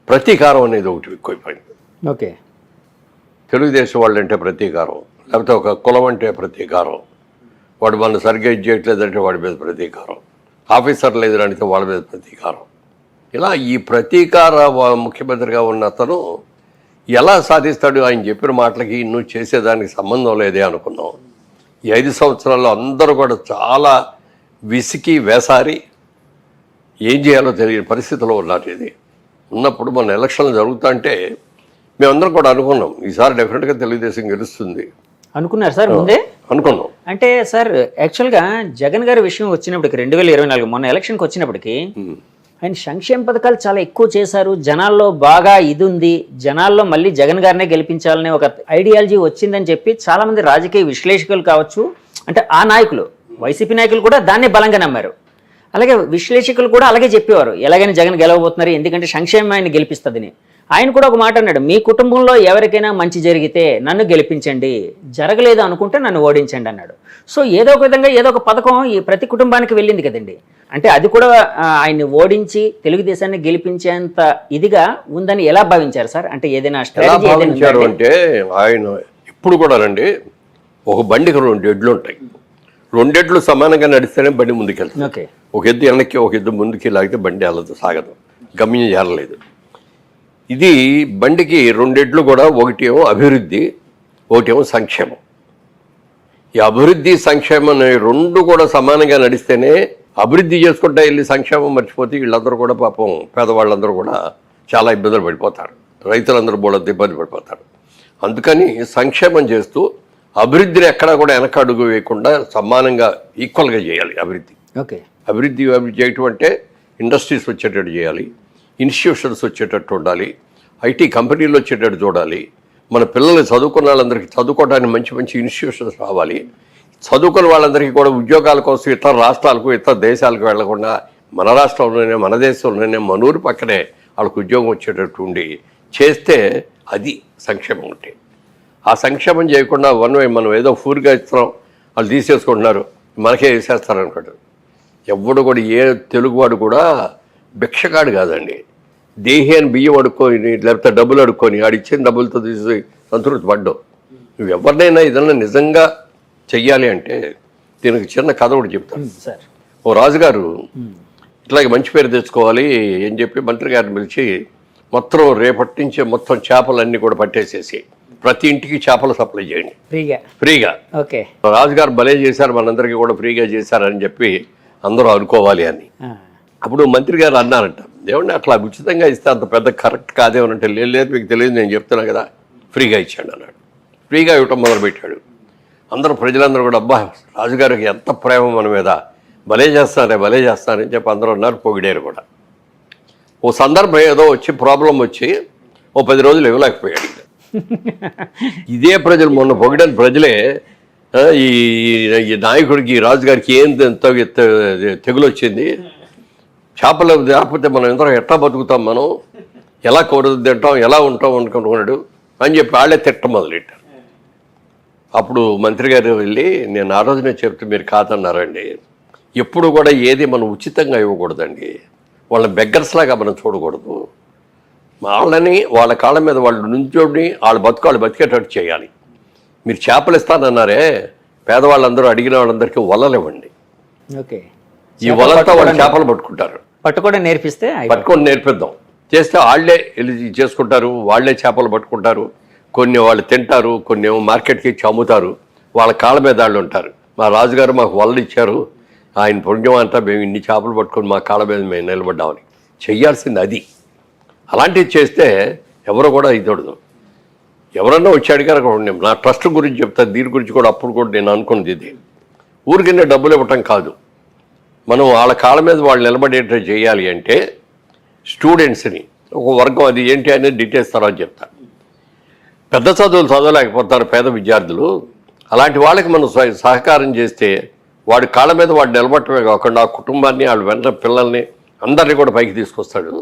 ప్రతీకారం అనేది ఒకటి ఎక్కువైపోయింది. ఓకే. తెలుగుదేశం వాళ్ళు అంటే ప్రతీకారం, లేకపోతే ఒక కులం అంటే ప్రతీకారం, వాడు మన సరిగ్గా ఇది చేయట్లేదంటే వాడి మీద ప్రతీకారం, ఆఫీసర్లు ఎదురంటే వాళ్ళ మీద ప్రతీకారం. ఇలా ఈ ప్రతీకార ముఖ్యమంత్రిగా ఉన్న అతను ఎలా సాధిస్తాడు? ఆయన చెప్పిన మాటలకి నువ్వు చేసేదానికి సంబంధం లేదే అనుకున్నాం. ఈ 5 సంవత్సరాల్లో అందరూ కూడా చాలా విసికి వేసారి ఏం చేయాలో తెలియని పరిస్థితిలో ఉన్నారు. ఇది ఉన్నప్పుడు మన ఎలక్షన్లు జరుగుతుంటే మేమందరం కూడా అనుకున్నాం ఈసారి డెఫినెట్గా తెలుగుదేశం గెలుస్తుంది అనుకున్నారు సార్ ముందే? అనుకున్నాం. అంటే సార్ యాక్చువల్గా జగన్ గారి విషయం వచ్చినప్పటికి 2024 మొన్న ఎలక్షన్కి వచ్చినప్పటికీ ఆయన సంక్షేమ పథకాలు చాలా ఎక్కువ చేశారు, జనాల్లో బాగా ఇది ఉంది, జనాల్లో మళ్ళీ జగన్ గారినే గెలిపించాలనే ఒక ఐడియాలజీ వచ్చిందని చెప్పి చాలామంది రాజకీయ విశ్లేషకులు కావచ్చు, అంటే ఆ నాయకులు వైసీపీ నాయకులు కూడా దాన్నే బలంగా నమ్మారు. అలాగే విశ్లేషకులు కూడా అలాగే చెప్పేవారు, ఎలాగైనా జగన్ గెలవబోతున్నారు ఎందుకంటే సంక్షేమం ఆయన గెలిపిస్తుందని. ఆయన కూడా ఒక మాట అన్నాడు, మీ కుటుంబంలో ఎవరికైనా మంచి జరిగితే నన్ను గెలిపించండి, జరగలేదు అనుకుంటే నన్ను ఓడించండి అన్నాడు. సో ఏదో ఒక విధంగా ఏదో ఒక పథకం ఈ ప్రతి కుటుంబానికి వెళ్ళింది కదండి. అంటే అది కూడా ఆయన్ని ఓడించి తెలుగుదేశాన్ని గెలిపించేంత ఇదిగా ఉందని ఎలా భావించారు సార్? అంటే ఏదైనా స్ట్రాటజీ అంటే ఆయన ఇప్పుడు కూడా రండి, ఒక బండికి 2 ఎడ్లు ఉంటాయి, 2 ఎడ్లు సమానంగా నడిస్తేనే బండి ముందుకెళ్తుంది. ఓకే. ఒక ఎద్దు వెనక్కి ఒక ఎద్దు ముందుకి లాగితే బండి వెళ్ళదు, సాగదు, గమ్యం చేరలేదు. ఇది బండికి 2 ఎడ్లు కూడా, ఒకటేమో అభివృద్ధి, ఒకటేమో సంక్షేమం. ఈ అభివృద్ధి సంక్షేమం 2 కూడా సమానంగా నడిస్తేనే అభివృద్ధి చేసుకుంటా వెళ్ళి సంక్షేమం మర్చిపోతే వీళ్ళందరూ కూడా పాపం పేదవాళ్ళందరూ కూడా చాలా ఇబ్బందులు పడిపోతారు, రైతులందరూ బోళ్ళంత ఇబ్బంది పడిపోతారు. అందుకని సంక్షేమం చేస్తూ అభివృద్ధిని ఎక్కడా కూడా వెనక అడుగు వేయకుండా సమానంగా ఈక్వల్గా చేయాలి అభివృద్ధి. ఓకే. అభివృద్ధి చేయటం అంటే ఇండస్ట్రీస్ వచ్చేటట్టు చేయాలి, ఇన్స్టిట్యూషన్స్ వచ్చేటట్టు ఉండాలి, ఐటీ కంపెనీలు వచ్చేటట్టు చూడాలి, మన పిల్లలు చదువుకున్న వాళ్ళందరికీ చదువుకోవడానికి మంచి మంచి ఇన్స్టిట్యూషన్స్ రావాలి, చదువుకున్న వాళ్ళందరికీ కూడా ఉద్యోగాల కోసం ఇతర రాష్ట్రాలకు ఇతర దేశాలకు వెళ్లకుండా మన రాష్ట్రంలోనే మన దేశంలోనే మన ఊరి పక్కనే వాళ్ళకు ఉద్యోగం వచ్చేటట్టు ఉండి చేస్తే అది సంక్షేమం ఉంటే. ఆ సంక్షేమం చేయకుండా మనం ఏదో ఫూర్గా ఇస్తున్నాం, వాళ్ళు తీసేసుకుంటున్నారు, మనకే వేసేస్తారనుకోండి. ఎవడు కూడా ఏ తెలుగువాడు కూడా భిక్షగాడు కాదండి. దేహేని బియ్యం అడుక్కొని లేకపోతే డబ్బులు అడుక్కొని ఆడిచ్చిన డబ్బులతో తీసి సంతృప్తి పడ్డావు. నువ్వు ఎవరినైనా ఏదన్నా నిజంగా చెయ్యాలి అంటే దీనికి చిన్న కథ ఒకటి చెప్తాను. ఓ రాజుగారు ఇట్లాగే మంచి పేరు తెచ్చుకోవాలి అని చెప్పి మంత్రి గారిని పిలిచి మొత్తం రేపటి నుంచి మొత్తం చేపలన్నీ కూడా పట్టేసేసి ప్రతి ఇంటికి చేపలు సప్లై చేయండి ఫ్రీగా. ఓకే. రాజుగారు భలే చేశారు, మనందరికీ కూడా ఫ్రీగా చేశారని చెప్పి అందరూ అనుకోవాలి అని. అప్పుడు మంత్రి గారు అన్నారంట, ఏమంటే అట్లా ఉచితంగా ఇస్తే అంత పెద్ద కరెక్ట్ కాదేమనంటే, లేదు మీకు తెలియదు నేను చెప్తున్నా కదా, ఫ్రీగా ఇచ్చాడు అన్నాడు. ఫ్రీగా ఇవ్వటం మొదలుపెట్టాడు. అందరూ ప్రజలందరూ కూడా అబ్బా రాజుగారికి ఎంత ప్రేమ మన మీద, భలే చేస్తారని చెప్పి అందరూ ఉన్నారు, పొగిడారు కూడా. ఓ సందర్భం ఏదో వచ్చి ప్రాబ్లం వచ్చి ఓ 10 రోజులు ఇవ్వలేకపోయాడు. ఇదే ప్రజలు మొన్న పొగిడిన ప్రజలే ఈ నాయకుడికి ఈ రాజుగారికి ఏం తెగులు వచ్చింది, చేపలు లేకపోతే మనం ఎంతో ఎట్లా బతుకుతాం, మనం ఎలా కూర తింటాం, ఎలా ఉంటాం అనుకుంటున్నాడు అని చెప్పి వాళ్ళే తిట్టం మొదలెట్టారు. అప్పుడు మంత్రి గారు వెళ్ళి, నేను ఆ రోజునే చెప్తే మీరు కాదన్నారండి, ఎప్పుడు కూడా ఏది మనం ఉచితంగా ఇవ్వకూడదండి, వాళ్ళని బెగ్గర్స్లాగా మనం చూడకూడదు, వాళ్ళని వాళ్ళ కాళ్ళ మీద వాళ్ళు నుంచోని వాళ్ళ బతుకాళ్ళు బతికేటట్టు చేయాలి. మీరు చేపలు ఇస్తానన్నారే, పేదవాళ్ళందరూ అడిగిన వాళ్ళందరికీ వలలు ఇవ్వండి, ఈ వలలతో వాళ్ళు చేపలు పట్టుకొని నేర్పిద్దాం, చేస్తే వాళ్ళే చేసుకుంటారు, వాళ్ళే చేపలు పట్టుకుంటారు, కొన్ని వాళ్ళు తింటారు, కొన్ని ఏమో మార్కెట్కి ఇచ్చి అమ్ముతారు, వాళ్ళ కాళ్ళ మీద వాళ్ళు ఉంటారు. మా రాజుగారు మాకు వలలు ఇచ్చారు, ఆయన పుణ్యం అంతా మేము ఇన్ని చేపలు పట్టుకొని మా కాళ్ళ మీద మేము నిలబడ్డామని చెయ్యాల్సింది అది. అలాంటివి చేస్తే ఎవరు కూడా ఇదొడదు. ఎవరన్నా వచ్చి అడిగారు, నా ట్రస్ట్ గురించి చెప్తాను, దీని గురించి కూడా అప్పుడు కూడా నేను అనుకున్నది ఇది, ఊరికినే డబ్బులు ఇవ్వటం కాదు, మనం వాళ్ళ కాళ్ళ మీద వాళ్ళు నిలబడేటట్టు చేయాలి. అంటే స్టూడెంట్స్ని ఒక వర్గం, అది ఏంటి అనేది డీటెయిల్స్ తర్వాత చెప్తాను. పెద్ద చదువులు చదవలేకపోతారు పేద విద్యార్థులు, అలాంటి వాళ్ళకి మనం సహకారం చేస్తే వాడి కాళ్ళ మీద వాడు నిలబడటమే కాకుండా ఆ కుటుంబాన్ని, వాళ్ళ వెంట పిల్లల్ని అందరినీ కూడా పైకి తీసుకొస్తాడు.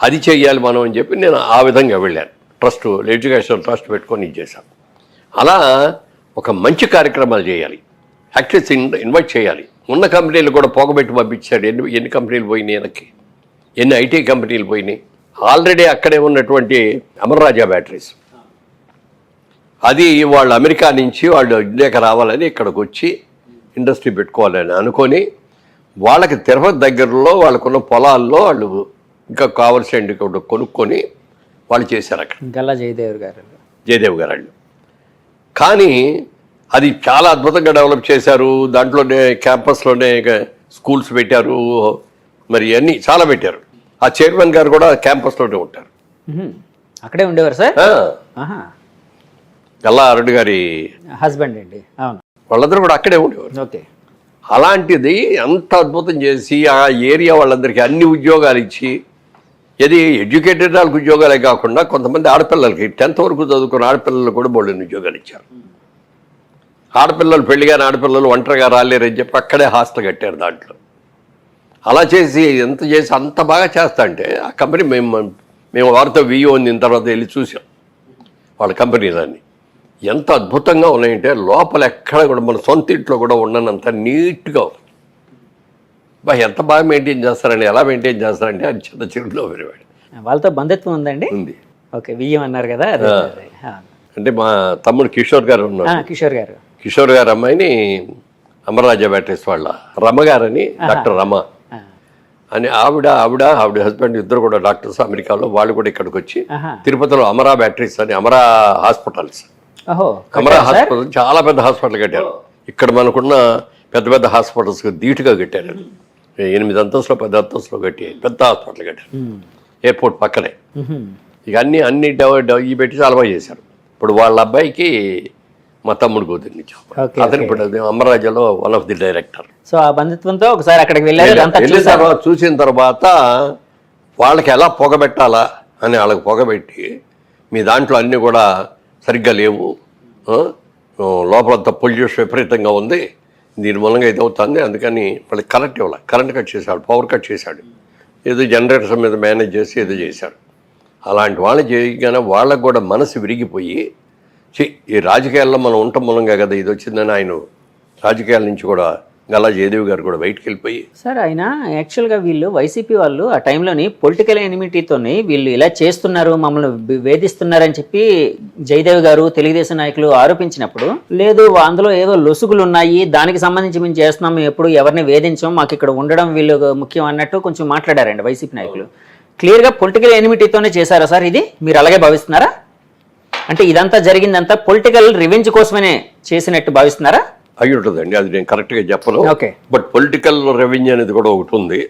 అది చెయ్యాలి మనం అని చెప్పి నేను ఆ విధంగా వెళ్ళాను. ట్రస్ట్, ఎడ్యుకేషన్ ట్రస్ట్ పెట్టుకొని ఇది చేశాను. అలా ఒక మంచి కార్యక్రమాలు చేయాలి, యాక్టర్స్ ఇన్వైట్ చేయాలి. ఉన్న కంపెనీలు కూడా పోగబెట్టి పంపించాడు. ఎన్ని కంపెనీలు పోయినాయి, వెనక్కి ఎన్ని ఐటీ కంపెనీలు పోయినాయి. ఆల్రెడీ అక్కడే ఉన్నటువంటి అమర్రాజా బ్యాటరీస్, అది వాళ్ళు అమెరికా నుంచి వాళ్ళు ఇండియాకి రావాలని ఇక్కడికి వచ్చి ఇండస్ట్రీ పెట్టుకోవాలని అనుకొని వాళ్ళకి తిరుపతి దగ్గరలో వాళ్ళకున్న పొలాల్లో వాళ్ళు ఇంకా కావాల్సిన కొనుక్కొని వాళ్ళు చేశారు అక్కడ. గల్లా జయదేవ్ గారు వాళ్ళు. కానీ అది చాలా అద్భుతంగా డెవలప్ చేశారు. దాంట్లోనే క్యాంపస్లోనే స్కూల్స్ పెట్టారు, మరి అన్నీ చాలా పెట్టారు. ఆ చైర్మన్ గారు కూడా క్యాంపస్లోనే ఉంటారు. అక్కడే ఉండేవారు సార్. గల్లా అరుణ్ గారి హస్బెండ్ అండి. అవును, వాళ్ళందరూ కూడా అక్కడే ఉండేవారు. ఓకే. అలాంటిది అంత అద్భుతం చేసి ఆ ఏరియా వాళ్ళందరికీ అన్ని ఉద్యోగాలు ఇచ్చి, ఇది ఎడ్యుకేటెడ్ వాళ్ళకి ఉద్యోగాలే కాకుండా కొంతమంది ఆడపిల్లలకి 10th వరకు చదువుకున్న ఆడపిల్లలు కూడా బోళ్ళని ఉద్యోగాలు ఇచ్చారు. ఆడపిల్లలు పెళ్లిగాని ఆడపిల్లలు ఒంటరిగా రాలేరని చెప్పి అక్కడే హాస్టల్ కట్టారు దాంట్లో. అలా చేసి ఎంత చేసి అంత బాగా చేస్తా అంటే ఆ కంపెనీ మేము వారితో వియో అందిన తర్వాత వెళ్ళి చూసాం వాళ్ళ కంపెనీలన్నీ ఎంత అద్భుతంగా ఉన్నాయంటే లోపల ఎక్కడ కూడా మన సొంత ఇంట్లో కూడా ఉండనంత నీట్గా ఉంది. ఎంత బాగా మెయింటైన్ చేస్తారండి, ఎలా మెయింటైన్ చేస్తారంటే అది చిన్న చిరులో పెరిగాడు. వాళ్ళతో బంధుత్వం ఉందండి? ఉంది. ఓకే, వియ్యం అన్నారు కదా. అంటే మా తమ్ముడు కిషోర్ గారు ఉన్నారు. కిషోర్ గారు అమ్మాయిని అమరరాజా బ్యాటరీస్ వాళ్ళ రమ్మగారని, డాక్టర్ రమ అని ఆవిడ హస్బెండ్ ఇద్దరు కూడా డాక్టర్స్ అమెరికాలో. వాళ్ళు కూడా ఇక్కడికి వచ్చి తిరుపతిలో అమరా బ్యాటరీస్ అని అమరా హాస్పిటల్స్, అమరా హాస్పిటల్ చాలా పెద్ద హాస్పిటల్ కట్టారు. ఇక్కడ మనకున్న పెద్ద పెద్ద హాస్పిటల్స్ ధీటుగా కట్టారు. 8 అంతస్తులో 10 అంతస్తులో కట్టి పెద్ద హాస్పిటల్ కట్టారు ఎయిర్పోర్ట్ పక్కనే. ఇక అన్ని ఈ పెట్టి చాలా బాగా చేశారు. ఇప్పుడు వాళ్ళ అబ్బాయికి మా తమ్ముడు కూతుర్ని ఇచ్చాం. అతను ఇప్పుడు అమరరాజాలో one of the director. So ఆ బంధుత్వంతో ఒకసారి అక్కడికి వెళ్ళిన తర్వాత చూసిన తర్వాత వాళ్ళకి ఎలా పొగబెట్టాలా అని వాళ్ళకి పొగబెట్టి, మీ దాంట్లో అన్నీ కూడా సరిగ్గా లేవు, లోపలంతా పొల్యూషన్ విపరీతంగా ఉంది, దీని మూలంగా ఇది అవుతుంది, అందుకని వాళ్ళకి కరెంట్ కట్ చేశాడు, పవర్ కట్ చేశాడు, ఏదో జనరేటర్ మీద మేనేజ్ చేసి ఏదో చేశాడు. అలాంటి వాళ్ళు చేయగానే వాళ్ళకు కూడా మనసు విరిగిపోయి, ఈ రాజకీయాల్లో మనం ఉండటం మూలంగా కదా ఇది వచ్చిందని ఆయన రాజకీయాల నుంచి కూడా గల్లా జయదేవ్ గారు కూడా బయటకు వెళ్ళిపోయి. సార్ ఆయన యాక్చువల్గా వీళ్ళు వైసీపీ వాళ్ళు ఆ టైంలోని పొలిటికల్ ఎనిమిటీతోని వీళ్ళు ఇలా చేస్తున్నారు, మమ్మల్ని వేధిస్తున్నారని చెప్పి జయదేవ్ గారు తెలుగుదేశం నాయకులు ఆరోపించినప్పుడు, లేదు అందులో ఏదో లొసుగులు ఉన్నాయి, దానికి సంబంధించి మేము చేస్తున్నాం, మేము ఎప్పుడు ఎవరిని వేధించాం, మాకు ఇక్కడ ఉండడం వీళ్ళు ముఖ్యం అన్నట్టు కొంచెం మాట్లాడారండి వైసీపీ నాయకులు. క్లియర్గా పొలిటికల్ ఎనిమిటీతోనే చేశారా సార్ ఇది? మీరు అలాగే భావిస్తున్నారా? అంటే ఇదంతా జరిగిందంతా పొలిటికల్ రివెంజ్ కోసమనే చేసినట్టు భావిస్తున్నారా? అయి ఉంటుందండి, అది నేను కరెక్ట్గా చెప్పను. బట్ పొలిటికల్ రెవెన్యూ అనేది కూడా ఒకటి ఉంది.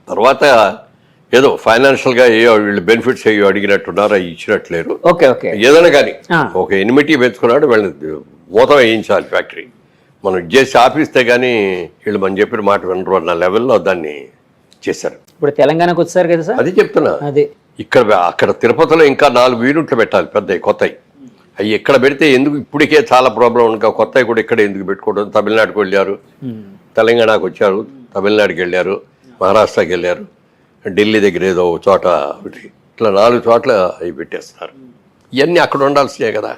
తర్వాత ఏదో ఫైనాన్షియల్గా వీళ్ళు బెనిఫిట్స్ అయ్యో అడిగినట్టున్నారు, అవి ఇచ్చినట్లేరు. ఏదైనా కానీ ఒక ఎనిమిటీ పెంచుకున్నాడు, వీళ్ళని మూతం వేయించాలి ఫ్యాక్టరీ. మనం చేసి ఆపిస్తే కానీ వీళ్ళు మనం చెప్పిన మాట వినరు అన్న లెవెల్లో దాన్ని చేశారు. ఇప్పుడు తెలంగాణకు వచ్చారు కదా సార్, అది చెప్తున్నా. అక్కడ తిరుపతిలో ఇంకా 4 యూనిట్లు పెట్టాలి పెద్దవి కొత్తవి. అవి ఎక్కడ పెడితే ఎందుకు ఇప్పటికే చాలా ప్రాబ్లం ఇంకా కొత్తవి కూడా ఇక్కడ ఎందుకు పెట్టుకోవడం. తమిళనాడుకు వెళ్ళారు, తెలంగాణకు వచ్చారు, తమిళనాడుకి వెళ్ళారు, మహారాష్ట్రకి వెళ్ళారు, ఢిల్లీ దగ్గర ఏదో చోట ఇట్లా 4 చోట్ల అవి పెట్టేస్తున్నారు. ఇవన్నీ అక్కడ ఉండాల్సినే కదా.